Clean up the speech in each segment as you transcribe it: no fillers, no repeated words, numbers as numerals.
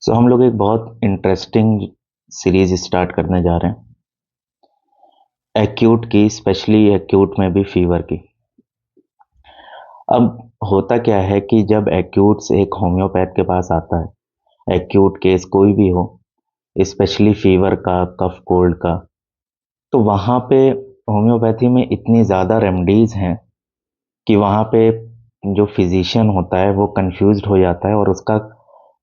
हम लोग एक बहुत इंटरेस्टिंग सीरीज स्टार्ट करने जा रहे हैं एक्यूट की, स्पेशली एक्यूट में भी फीवर की। अब होता क्या है कि जब एक्यूट से एक होम्योपैथ के पास आता है, एक्यूट केस कोई भी हो, स्पेशली फीवर का, कफ कोल्ड का, तो वहाँ पे होम्योपैथी में इतनी ज़्यादा रेमेडीज हैं कि वहाँ पे जो फिजिशियन होता है वो कंफ्यूज्ड हो जाता है और उसका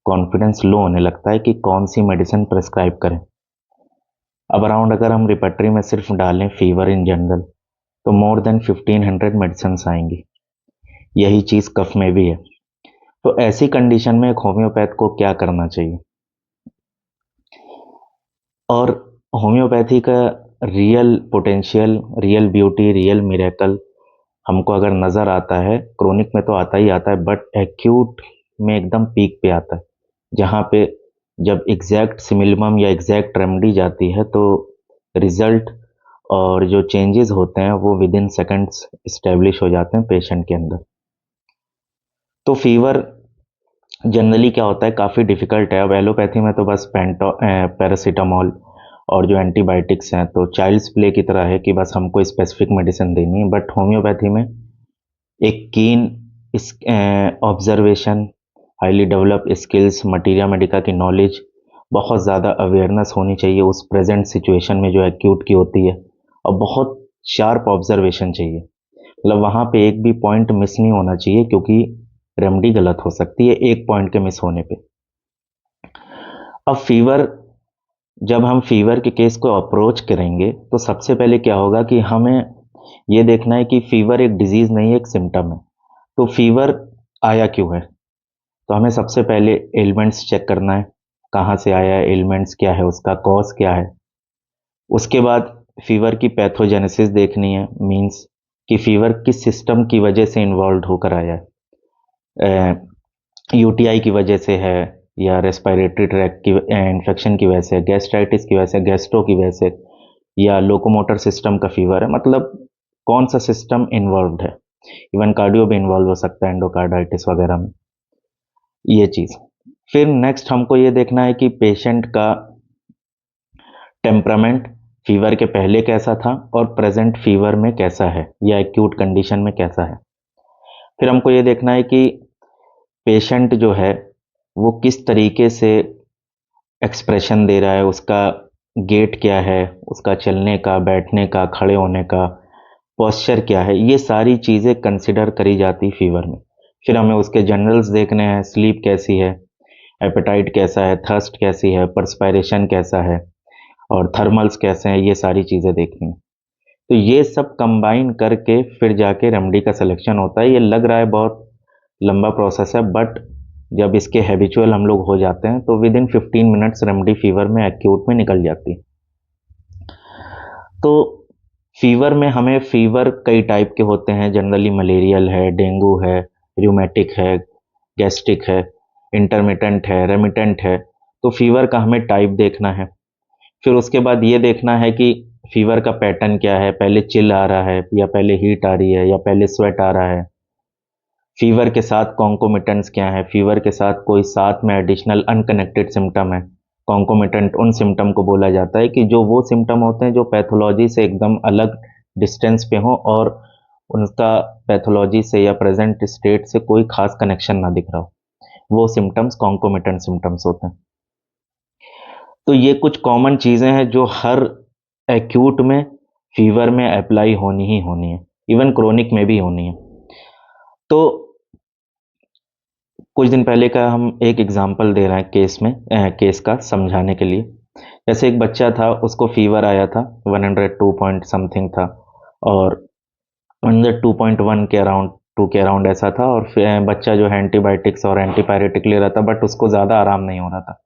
कॉन्फिडेंस लो होने लगता है कि कौन सी मेडिसिन प्रिस्क्राइब करें। अब अराउंड अगर हम रिपेटरी में सिर्फ डालें फीवर इन जनरल, तो मोर देन 1500 मेडिसिन आएंगी। यही चीज कफ में भी है। तो ऐसी कंडीशन में एक होम्योपैथ को क्या करना चाहिए? और होम्योपैथी का real potential, real beauty, real miracle हमको अगर नजर आता है, क्रोनिक में तो आता ही आता है, बट एक्यूट में एकदम पीक पे आता है, जहाँ पे जब एग्जैक्ट सिमिलमम या एग्जैक्ट रेमेडी जाती है तो रिजल्ट और जो चेंजेस होते हैं वो विद इन सेकेंड्स इस्टेब्लिश हो जाते हैं पेशेंट के अंदर। तो फीवर जनरली क्या होता है, काफ़ी डिफिकल्ट है। अब एलोपैथी में तो बस पैरासीटामॉल और जो एंटीबायोटिक्स हैं तो चाइल्ड्स प्ले की तरह है कि बस हमको स्पेसिफिक मेडिसिन देनी है। बट होम्योपैथी में एक कीन इस observation, highly develop skills, materia Medica की नॉलेज, बहुत ज़्यादा अवेयरनेस होनी चाहिए उस प्रेजेंट सिचुएशन में जो एक्यूट की होती है, और बहुत शार्प ऑब्जर्वेशन चाहिए। मतलब वहाँ पे एक भी पॉइंट मिस नहीं होना चाहिए, क्योंकि रेमेडी गलत हो सकती है एक पॉइंट के मिस होने पे। अब फीवर, जब हम फीवर के केस को अप्रोच करेंगे तो सबसे पहले क्या होगा कि हमें ये देखना है कि फीवर एक डिजीज नहीं है, एक सिम्टम है। तो फीवर आया क्यों है? तो हमें सबसे पहले एलिमेंट्स चेक करना है, कहाँ से आया है, एलिमेंट्स क्या है, उसका कॉज क्या है। उसके बाद फीवर की पैथोजेनेसिस देखनी है, मींस कि फीवर किस सिस्टम की वजह से इन्वॉल्व होकर आया है। यूटीआई की वजह से है, या रेस्पिरेटरी ट्रैक की इन्फेक्शन की वजह से, गैस्ट्राइटिस की वजह से, गैस्ट्रो की वजह से, या लोकोमोटर सिस्टम का फीवर है। मतलब कौन सा सिस्टम इन्वॉल्व है। इवन कार्डियो भी इन्वॉल्व हो सकता है, एंडोकार्डाइटिस वगैरह में, ये चीज। फिर नेक्स्ट हमको ये देखना है कि पेशेंट का टेम्परामेंट फीवर के पहले कैसा था और प्रेजेंट फीवर में कैसा है, या एक्यूट कंडीशन में कैसा है। फिर हमको ये देखना है कि पेशेंट जो है वो किस तरीके से एक्सप्रेशन दे रहा है, उसका गेट क्या है, उसका चलने का, बैठने का, खड़े होने का पोस्चर क्या है। ये सारी चीज़ें कंसिडर करी जाती फीवर में। फिर हमें उसके जनरल्स देखने हैं, स्लीप कैसी है, एपेटाइट कैसा है, थर्स्ट कैसी है, परस्पायरेशन कैसा है, और थर्मल्स कैसे हैं, ये सारी चीज़ें देखनी है। तो ये सब कंबाइन करके फिर जाके रेमेडी का सिलेक्शन होता है। ये लग रहा है बहुत लंबा प्रोसेस है, बट जब इसके हैबिचुअल हम लोग हो जाते हैं तो with in 15 minutes remedy fever में, एक्यूट में निकल जाती है। तो फीवर में हमें, फीवर कई टाइप के होते हैं, जनरली मलेरियल है, डेंगू है, रूमेटिक है, गैस्ट्रिक है, इंटरमिटेंट है, रेमिटेंट है। तो फीवर का हमें टाइप देखना है। फिर उसके बाद ये देखना है कि फीवर का पैटर्न क्या है, पहले चिल आ रहा है, या पहले हीट आ रही है, या पहले स्वेट आ रहा है। फीवर के साथ कॉन्कोमिटेंट्स क्या है, फीवर के साथ कोई साथ में एडिशनल अनकनेक्टेड सिम्टम है। कॉन्कोमिटेंट उन सिम्टम को बोला जाता है कि जो वो सिम्टम होते हैं जो पैथोलॉजी से एकदम अलग डिस्टेंस पे हो, और उनका पैथोलॉजी से या प्रेजेंट स्टेट से कोई खास कनेक्शन ना दिख रहा हो, वो सिम्टम्स कॉन्कोमिटेंट सिम्टम्स होते हैं। तो ये कुछ कॉमन चीज़ें हैं जो हर एक्यूट में, फीवर में अप्लाई होनी ही होनी है, इवन क्रोनिक में भी होनी है। तो कुछ दिन पहले का हम एक एग्जांपल दे रहे हैं केस में, केस का समझाने के लिए। जैसे एक बच्चा था, उसको फीवर आया था, 102 पॉइंट समथिंग था, और 102.1 के अराउंड, 2 के अराउंड ऐसा था। और फिर बच्चा जो है एंटीबायोटिक्स और एंटीपायरेटिक ले रहा था, बट उसको ज़्यादा आराम नहीं हो रहा था।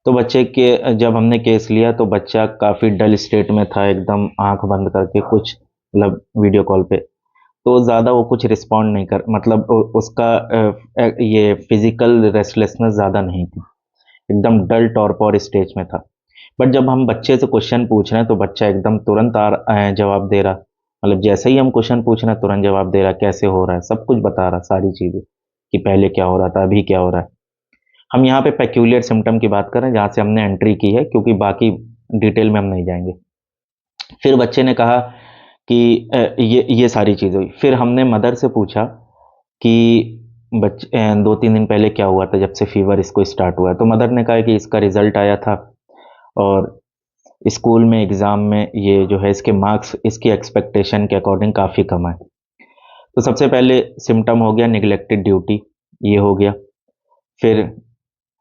तो बच्चे के, जब हमने केस लिया तो बच्चा काफ़ी डल स्टेट में था, एकदम आंख बंद करके, कुछ मतलब वीडियो कॉल पे तो ज़्यादा वो कुछ रिस्पॉन्ड नहीं कर, मतलब उसका ये फिजिकल रेस्टलेसनेस ज़्यादा नहीं थी, एकदम डल टॉर्पॉर स्टेज में था। बट जब हम बच्चे से क्वेश्चन पूछ रहे हैं तो बच्चा एकदम तुरंत जवाब दे रहा। मतलब जैसे ही हम क्वेश्चन पूछ रहे हैं तुरंत जवाब दे रहा, कैसे हो रहा है, सब कुछ बता रहा, सारी चीज़ें, कि पहले क्या हो रहा था, अभी क्या हो रहा है। हम यहाँ पे पेक्यूलियर सिम्टम की बात करें जहाँ से हमने एंट्री की है, क्योंकि बाकी डिटेल में हम नहीं जाएंगे। फिर बच्चे ने कहा कि ये सारी चीज़ हुई। फिर हमने मदर से पूछा कि बच्चे 2-3 दिन पहले क्या हुआ था जब से फीवर इसको स्टार्ट हुआ है। तो मदर ने कहा कि इसका रिजल्ट आया था और स्कूल में एग्ज़ाम में ये जो है इसके मार्क्स इसकी एक्सपेक्टेशन के अकॉर्डिंग काफ़ी कम आए। तो सबसे पहले सिम्पटम हो गया निग्लेक्टेड ड्यूटी, ये हो गया। फिर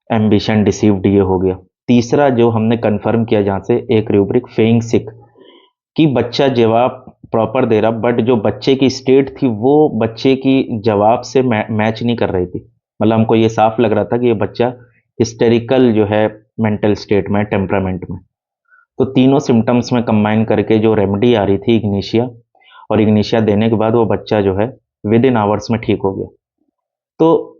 एम्बिशन डिसीव्ड, ये हो गया। तीसरा जो हमने कंफर्म किया जहाँ से एक रूब्रिक फेइंग सिक, कि बच्चा जवाब प्रॉपर दे रहा बट जो बच्चे की स्टेट थी वो बच्चे की जवाब से मैच नहीं कर रही थी। मतलब हमको ये साफ लग रहा था कि ये बच्चा हिस्टेरिकल जो है मेंटल स्टेट में, टेम्परामेंट में। तो तीनों सिम्टम्स में कंबाइन करके जो रेमेडी आ रही थी इग्निशिया, और इग्निशिया देने के बाद वो बच्चा जो है विद इन आवर्स में ठीक हो गया। तो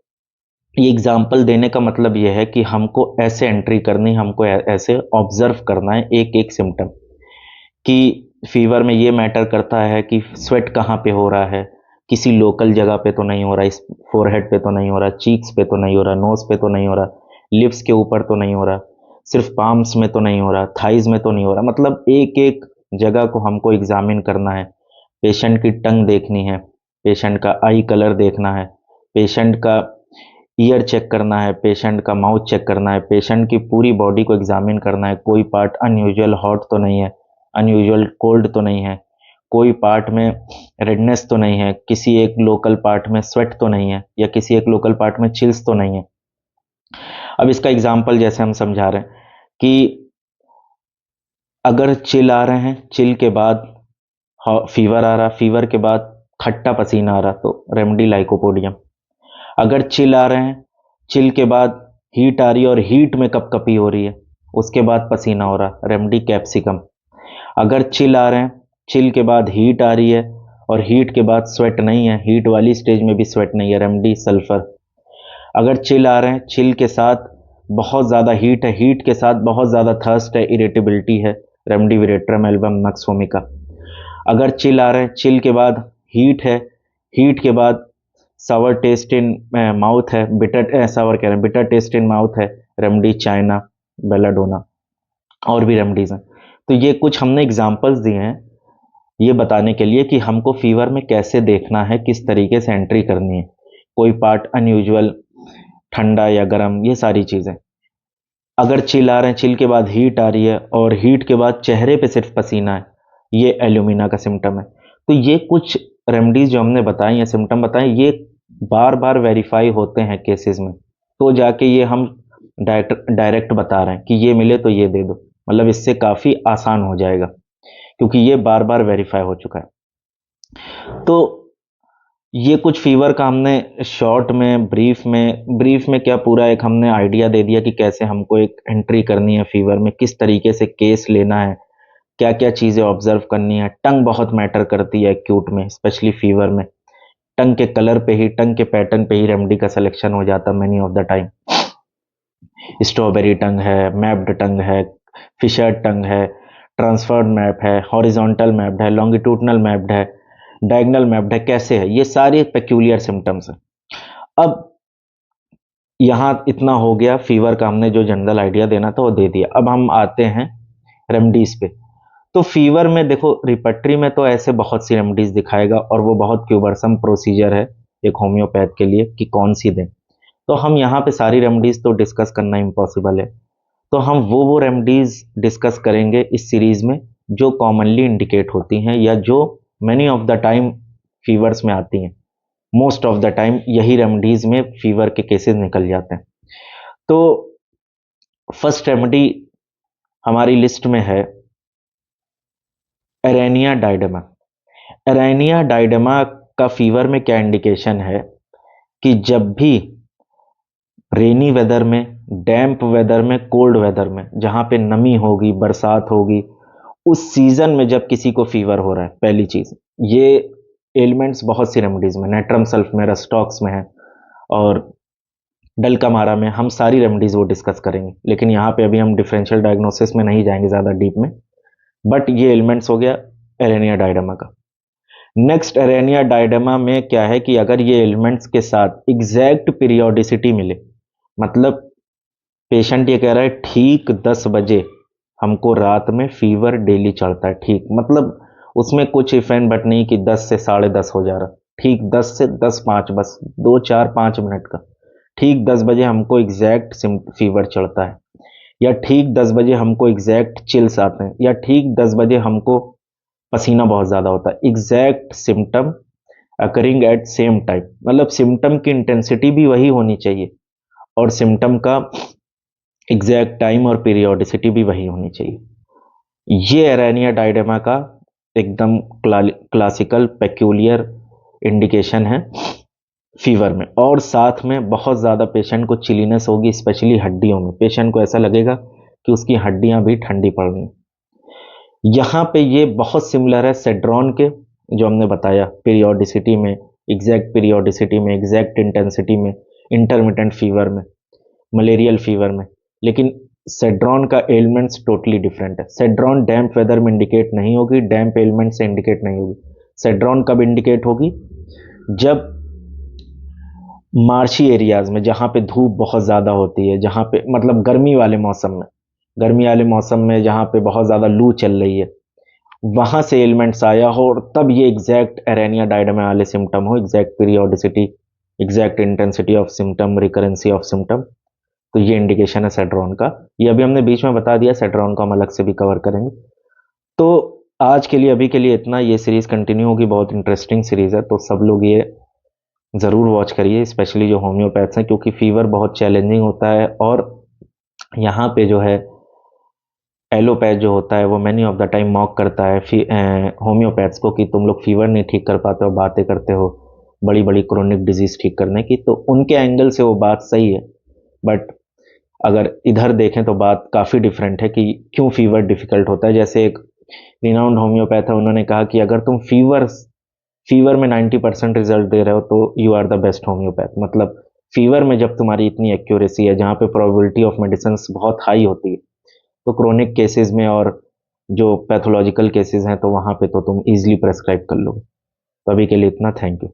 ये एग्जाम्पल देने का मतलब ये है कि हमको ऐसे एंट्री करनी, हमको ऐसे ऑब्जर्व करना है एक एक सिम्टम, कि फीवर में ये मैटर करता है कि स्वेट कहाँ पे हो रहा है, किसी लोकल जगह पे तो नहीं हो रहा, इस फोरहेड पे तो नहीं हो रहा, चीक्स पे तो नहीं हो रहा, नोज पे तो नहीं हो रहा, लिप्स के ऊपर तो नहीं हो रहा, सिर्फ पाम्स में तो नहीं हो रहा, थाइज में तो नहीं हो रहा। मतलब एक एक जगह को हमको एग्जामिन करना है। पेशेंट की टंग देखनी है, पेशेंट का आई कलर देखना है, पेशेंट का ईयर चेक करना है, पेशेंट का माउथ चेक करना है, पेशेंट की पूरी बॉडी को एग्जामिन करना है। कोई पार्ट अनयूजुअल हॉट तो नहीं है, अनयूजुअल कोल्ड तो नहीं है, कोई पार्ट में रेडनेस तो नहीं है, किसी एक लोकल पार्ट में स्वेट तो नहीं है, या किसी एक लोकल पार्ट में चिल्स तो नहीं है। अब इसका एग्जाम्पल जैसे हम समझा रहे हैं कि अगर चिल आ रहे हैं, चिल के बाद फीवर आ रहा, फीवर के बाद खट्टा पसीना आ रहा, तो रेमडी लाइकोपोडियम। अगर चिल आ रहे हैं, चिल के बाद हीट आ रही है और हीट में कपकपी हो रही है, उसके बाद पसीना हो रहा, रेमडी कैप्सिकम। अगर चिल आ रहे हैं, चिल के बाद हीट आ रही है और हीट के बाद स्वेट नहीं है, हीट वाली स्टेज में भी स्वेट नहीं है, रेमडी सल्फर। अगर चिल आ रहे हैं, चिल के साथ बहुत ज़्यादा हीट है, हीट के साथ बहुत ज़्यादा थर्स्ट है, इरिटेबिलिटी है, remedy Veratrum album nux vomica. अगर चिल आ रहे हैं, चिल के बाद हीट है, हीट के बाद सावर टेस्ट इन माउथ है, बिटर सावर कह रहे हैं, बिटर टेस्ट इन माउथ है, रेमडी चाइना, बेलाडोना, और भी रेमडीज हैं। तो ये कुछ हमने एग्जांपल्स दिए हैं ये बताने के लिए कि हमको फीवर में कैसे देखना है, किस तरीके से एंट्री करनी है, कोई पार्ट अनयूजुअल, ठंडा या गर्म, ये सारी चीज़ें। अगर चिल आ रहे हैं, चिल के बाद हीट आ रही है और हीट के बाद चेहरे पे सिर्फ पसीना है, ये एल्यूमिना का सिम्टम है। तो ये कुछ रेमडीज जो हमने बताई हैं, सिम्टम बताए, ये बार बार वेरीफाई होते हैं केसेस में, तो जाके ये हम डायरेक्ट बता रहे हैं कि ये मिले तो ये दे दो। मतलब इससे काफ़ी आसान हो जाएगा क्योंकि ये बार बार वेरीफाई हो चुका है। तो ये कुछ फीवर का हमने शॉर्ट में, ब्रीफ में क्या पूरा एक हमने आइडिया दे दिया कि कैसे हमको एक एंट्री करनी है फीवर में, किस तरीके से केस लेना है, क्या क्या चीज़ें ऑब्जर्व करनी है। टंग बहुत मैटर करती है एक्यूट में, स्पेशली फीवर में। टंग के कलर पे ही, टंग के पैटर्न पे ही रेमेडी का सिलेक्शन हो जाता many of the time. Strawberry tongue है, मैप्ड टंग है, फिशर टंग है, ट्रांसफर्ड मैप है, हॉरिजॉन्टल मैप्ड है, लॉन्गिट्यूडनल मैप्ड है, डायगनल मैप्ड है, कैसे है, ये सारे पेक्यूलियर सिम्टम्स हैं। अब यहाँ इतना हो गया फीवर का, हमने जो जनरल आइडिया देना था वो दे दिया। अब हम आते हैं रेमडीज पे। तो फीवर में देखो, रिपेट्री में तो ऐसे बहुत सी रेमडीज दिखाएगा और वो बहुत क्यूबरसम प्रोसीजर है एक होम्योपैथ के लिए कि कौन सी दें। तो हम यहाँ पे सारी रेमडीज तो डिस्कस करना इम्पॉसिबल है, तो हम वो रेमडीज डिस्कस करेंगे इस सीरीज में जो कॉमनली इंडिकेट होती हैं या जो many of the time fevers में आती हैं। मोस्ट ऑफ द टाइम यही रेमडीज में फीवर के केसेस निकल जाते हैं। तो फर्स्ट रेमेडी हमारी लिस्ट में है एरेनिया डायडेमा। एरेनिया डायडेमा का फीवर में क्या इंडिकेशन है कि जब भी रेनी वेदर में, डैम्प वेदर में, कोल्ड वेदर में, जहां पे नमी होगी, बरसात होगी, उस सीजन में जब किसी को फीवर हो रहा है, पहली चीज ये एलिमेंट्स बहुत सी रेमेडीज में, नेट्रम सल्फ में, रस्टॉक्स में है और डलकामारा में, हम सारी रेमेडीज वो डिस्कस करेंगे। लेकिन यहाँ पे अभी हम डिफरेंशियल डायग्नोसिस में नहीं जाएंगे ज़्यादा डीप में, बट ये एलिमेंट्स हो गया एरेनिया डायडेमा का। नेक्स्ट एरेनिया डायडेमा में क्या है कि अगर ये एलिमेंट्स के साथ एग्जैक्ट पीरियोडिसिटी मिले, मतलब पेशेंट ये कह रहा है ठीक 10 बजे हमको रात में फीवर डेली चढ़ता है, ठीक मतलब उसमें कुछ इफ एंड बट नहीं कि 10 से 10:30 हो जा रहा, ठीक 10 से 10:05, बस 2 4 5 मिनट का, ठीक 10 बजे हमको एग्जैक्ट फीवर चढ़ता है, या ठीक 10 बजे हमको एग्जैक्ट चिल्स आते हैं, या ठीक 10 बजे हमको पसीना बहुत ज़्यादा होता है, exact symptom occurring at same time, मतलब सिम्टम की इंटेंसिटी भी वही होनी चाहिए और सिम्टम का एग्जैक्ट टाइम और पीरियोडिसिटी भी वही होनी चाहिए। ये एरेनिया डायडेमा का एकदम क्लासिकल पेक्यूलियर इंडिकेशन है फीवर में। और साथ में बहुत ज़्यादा पेशेंट को चिलीनेस होगी, स्पेशली हड्डियों में, पेशेंट को ऐसा लगेगा कि उसकी हड्डियां भी ठंडी पड़ रही। यहाँ पे ये बहुत सिमिलर है सेड्रॉन के, जो हमने बताया पीरियोडिसिटी में, एग्जैक्ट पीरियोडिसिटी में, एग्जैक्ट इंटेंसिटी में, इंटरमिटेंट फीवर में, मलेरियल फीवर में। लेकिन सेड्रॉन का एलिमेंट्स टोटली डिफरेंट है। सेड्रॉन डैम्प वेदर में इंडिकेट नहीं होगी, डैम्प एलिमेंट से इंडिकेट नहीं होगी। सेड्रॉन कब इंडिकेट होगी? जब मार्शी एरियाज में, जहां पे धूप बहुत ज़्यादा होती है, जहां पे मतलब गर्मी वाले मौसम में, गर्मी वाले मौसम में जहां पे बहुत ज़्यादा लू चल रही है, वहां से एलिमेंट्स आया हो और तब ये एग्जैक्ट एरेनिया डायडेमा वाले सिम्टम हो, exact periodicity, exact intensity of symptom, recurrence of symptom, तो ये इंडिकेशन है सेड्रॉन का। ये अभी हमने बीच में बता दिया, सेड्रॉन को हम अलग से भी कवर करेंगे। तो आज के लिए, अभी के लिए इतना। ये सीरीज कंटिन्यू होगी, बहुत इंटरेस्टिंग सीरीज है, तो सब लोग ये ज़रूर वॉच करिए, स्पेशली जो होम्योपैथ्स हैं, क्योंकि फीवर बहुत चैलेंजिंग होता है और यहाँ पे जो है एलोपैथ जो होता है वो many of the time mock करता है होम्योपैथ्स को कि तुम लोग फीवर नहीं ठीक कर पाते हो, बातें करते हो बड़ी बड़ी क्रोनिक डिजीज ठीक करने की। तो उनके एंगल से वो बात सही है, बट अगर इधर देखें तो बात काफ़ी डिफरेंट है कि क्यों फीवर डिफिकल्ट होता है। जैसे एक रिनाउंड होम्योपैथ है, उन्होंने कहा कि अगर तुम फीवर में 90% रिजल्ट दे रहे हो तो you are the best homeopath. मतलब फीवर में जब तुम्हारी इतनी एक्यूरेसी है, जहाँ पे प्रोबेबिलिटी ऑफ मेडिसिन बहुत हाई होती है, तो क्रोनिक केसेस में और जो पैथोलॉजिकल केसेस हैं तो वहाँ पे तो तुम इजीली प्रेस्क्राइब कर लो। तो अभी के लिए इतना, थैंक यू।